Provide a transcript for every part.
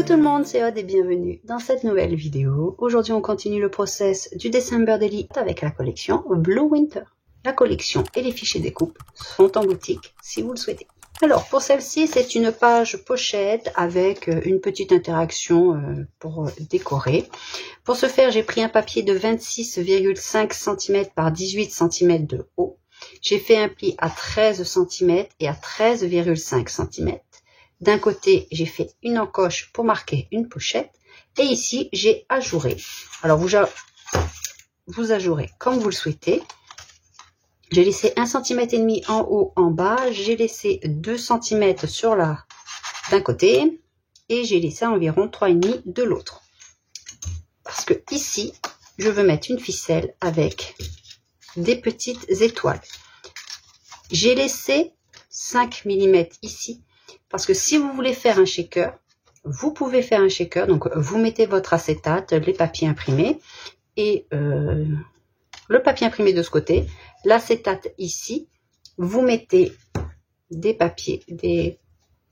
Coucou tout le monde, c'est Aude et bienvenue dans cette nouvelle vidéo. Aujourd'hui on continue le process du December Daily avec la collection Blue Winter. La collection et les fichiers découpe sont en boutique si vous le souhaitez. Alors pour celle-ci c'est une page pochette avec une petite interaction pour décorer. Pour ce faire j'ai pris un papier de 26,5 cm par 18 cm de haut. J'ai fait un pli à 13 cm et à 13,5 cm. D'un côté, j'ai fait une encoche pour marquer une pochette. Et ici, j'ai ajouré. Alors, vous ajourez comme vous le souhaitez. J'ai laissé 1,5 cm en haut, en bas. J'ai laissé 2 cm sur d'un côté. Et j'ai laissé environ 3,5 de l'autre. Parce que ici, je veux mettre une ficelle avec des petites étoiles. J'ai laissé 5 mm ici. Parce que si vous voulez faire un shaker, vous pouvez faire un shaker. Donc, vous mettez votre acétate, les papiers imprimés et le papier imprimé de ce côté, l'acétate ici. Vous mettez des papiers, des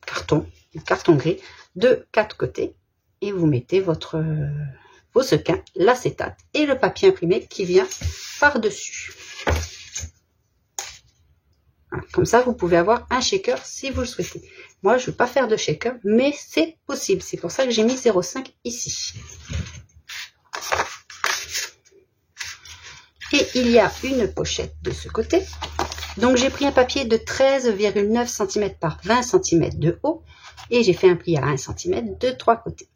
carton gris de 4 côtés et vous mettez vos sequins, l'acétate et le papier imprimé qui vient par-dessus. Comme ça, vous pouvez avoir un shaker si vous le souhaitez. Moi, je ne veux pas faire de shaker, mais c'est possible. C'est pour ça que j'ai mis 0,5 ici. Et il y a une pochette de ce côté. Donc, j'ai pris un papier de 13,9 cm par 20 cm de haut. Et j'ai fait un pli à 1 cm de 3 côtés.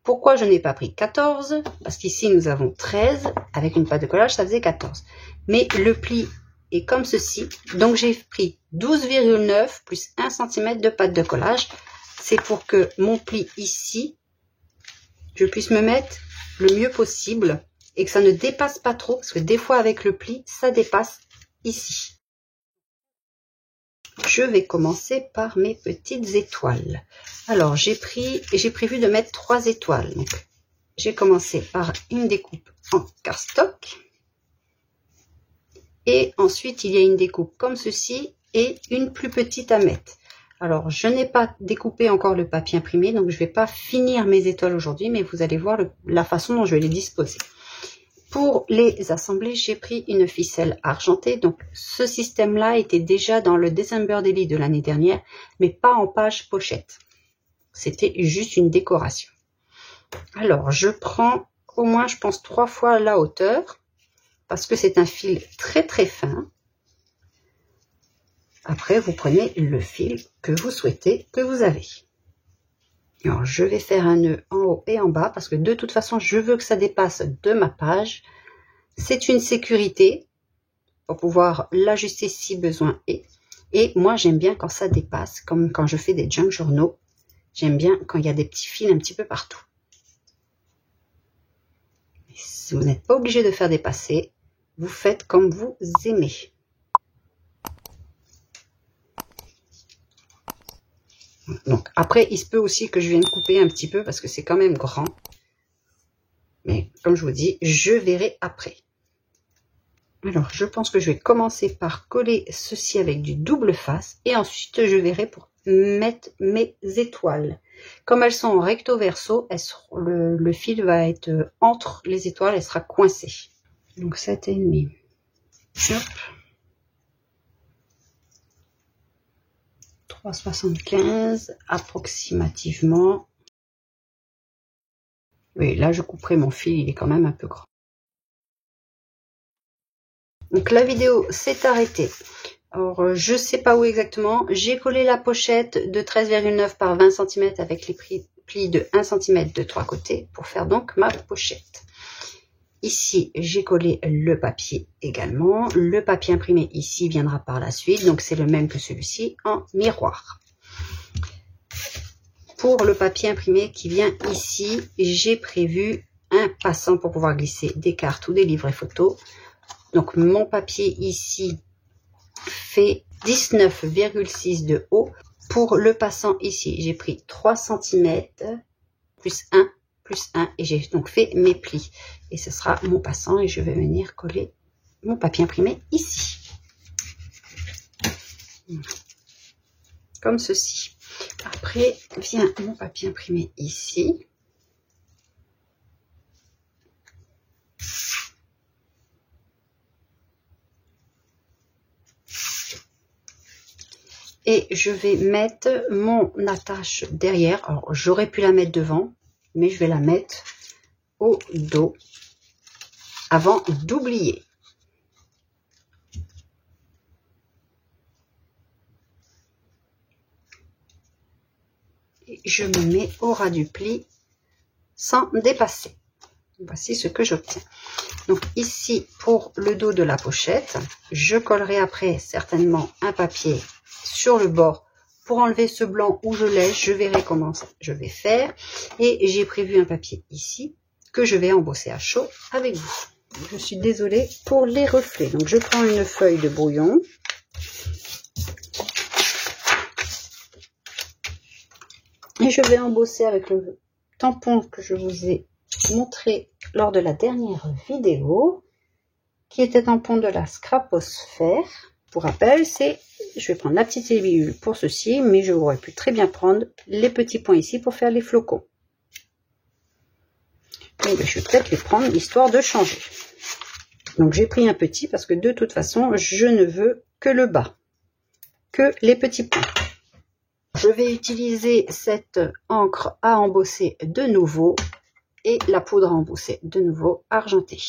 Pourquoi je n'ai pas pris 14? Parce qu'ici, nous avons 13. Avec une pâte de collage, ça faisait 14. Mais le pli est comme ceci. Donc, j'ai pris 12,9 plus 1 cm de pâte de collage. C'est pour que mon pli ici, je puisse me mettre le mieux possible et que ça ne dépasse pas trop. Parce que des fois, avec le pli, ça dépasse ici. Je vais commencer par mes petites étoiles. Alors, j'ai prévu de mettre 3 étoiles. Donc, j'ai commencé par une découpe en cardstock. Et ensuite, il y a une découpe comme ceci et une plus petite à mettre. Alors, je n'ai pas découpé encore le papier imprimé, donc je ne vais pas finir mes étoiles aujourd'hui, mais vous allez voir la façon dont je vais les disposer. Pour les assembler, j'ai pris une ficelle argentée. Donc, ce système-là était déjà dans le December Daily de l'année dernière, mais pas en page pochette. C'était juste une décoration. Alors, je prends au moins, je pense, 3 fois la hauteur. Parce que c'est un fil très très fin. Après, vous prenez le fil que vous souhaitez, que vous avez. Alors, je vais faire un nœud en haut et en bas parce que de toute façon, je veux que ça dépasse de ma page. C'est une sécurité pour pouvoir l'ajuster si besoin est. Et moi, j'aime bien quand ça dépasse, comme quand je fais des junk journaux. J'aime bien quand il y a des petits fils un petit peu partout. Si vous n'êtes pas obligé de faire dépasser, vous faites comme vous aimez. Donc après, il se peut aussi que je vienne couper un petit peu parce que c'est quand même grand. Mais comme je vous dis, je verrai après. Alors, je pense que je vais commencer par coller ceci avec du double face. Et ensuite, je verrai pour mettre mes étoiles. Comme elles sont en recto verso, le fil va être entre les étoiles, elle sera coincée. Donc 7,5. Hop. 3,75 approximativement. Oui, là je couperai mon fil, il est quand même un peu grand. Donc la vidéo s'est arrêtée. Alors je sais pas où exactement. J'ai collé la pochette de 13,9 par 20 cm avec les plis de 1 cm de 3 côtés pour faire donc ma pochette. Ici, j'ai collé le papier également. Le papier imprimé ici viendra par la suite. Donc, c'est le même que celui-ci en miroir. Pour le papier imprimé qui vient ici, j'ai prévu un passant pour pouvoir glisser des cartes ou des livrets photos. Donc, mon papier ici fait 19,6 de haut. Pour le passant ici, j'ai pris 3 cm plus 1 et j'ai donc fait mes plis et ce sera mon passant et je vais venir coller mon papier imprimé ici comme ceci. Après après vient mon papier imprimé ici. Et je vais mettre mon attache derrière. Alors, j'aurais pu la mettre devant, mais je vais la mettre au dos avant d'oublier. Et je me mets au ras du pli sans dépasser. Voici ce que j'obtiens. Donc ici, pour le dos de la pochette, je collerai après certainement un papier sur le bord pour enlever ce blanc où je laisse. Je verrai comment je vais faire. Et j'ai prévu un papier ici que je vais embosser à chaud avec vous. Je suis désolée pour les reflets. Donc je prends une feuille de brouillon. Et je vais embosser avec le tampon que je vous ai montré lors de la dernière vidéo, qui était un tampon de la Scraposphère. Pour rappel, je vais prendre la petite aiguille pour ceci, mais je aurais pu très bien prendre les petits points ici pour faire les flocons. Et je vais peut-être les prendre histoire de changer. Donc j'ai pris un petit parce que de toute façon, je ne veux que le bas, que les petits points. Je vais utiliser cette encre à embosser de nouveau et la poudre à embosser de nouveau argentée.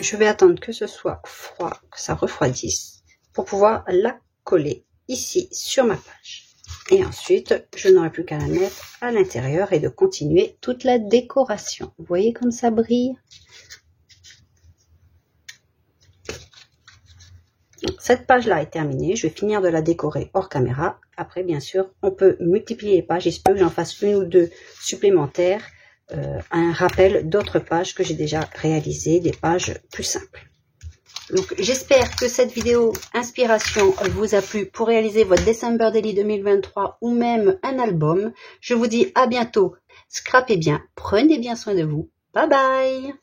Je vais attendre que ce soit froid, que ça refroidisse, pour pouvoir la coller ici sur ma page. Et ensuite, je n'aurai plus qu'à la mettre à l'intérieur et de continuer toute la décoration. Vous voyez comme ça brille? Donc, cette page-là est terminée. Je vais finir de la décorer hors caméra. Après, bien sûr, on peut multiplier les pages. Il se peut que j'en fasse une ou deux supplémentaires. Un rappel d'autres pages que j'ai déjà réalisées, des pages plus simples. Donc j'espère que cette vidéo inspiration vous a plu pour réaliser votre December Daily 2023 ou même un album. Je vous dis à bientôt, scrapez bien, prenez bien soin de vous, bye bye.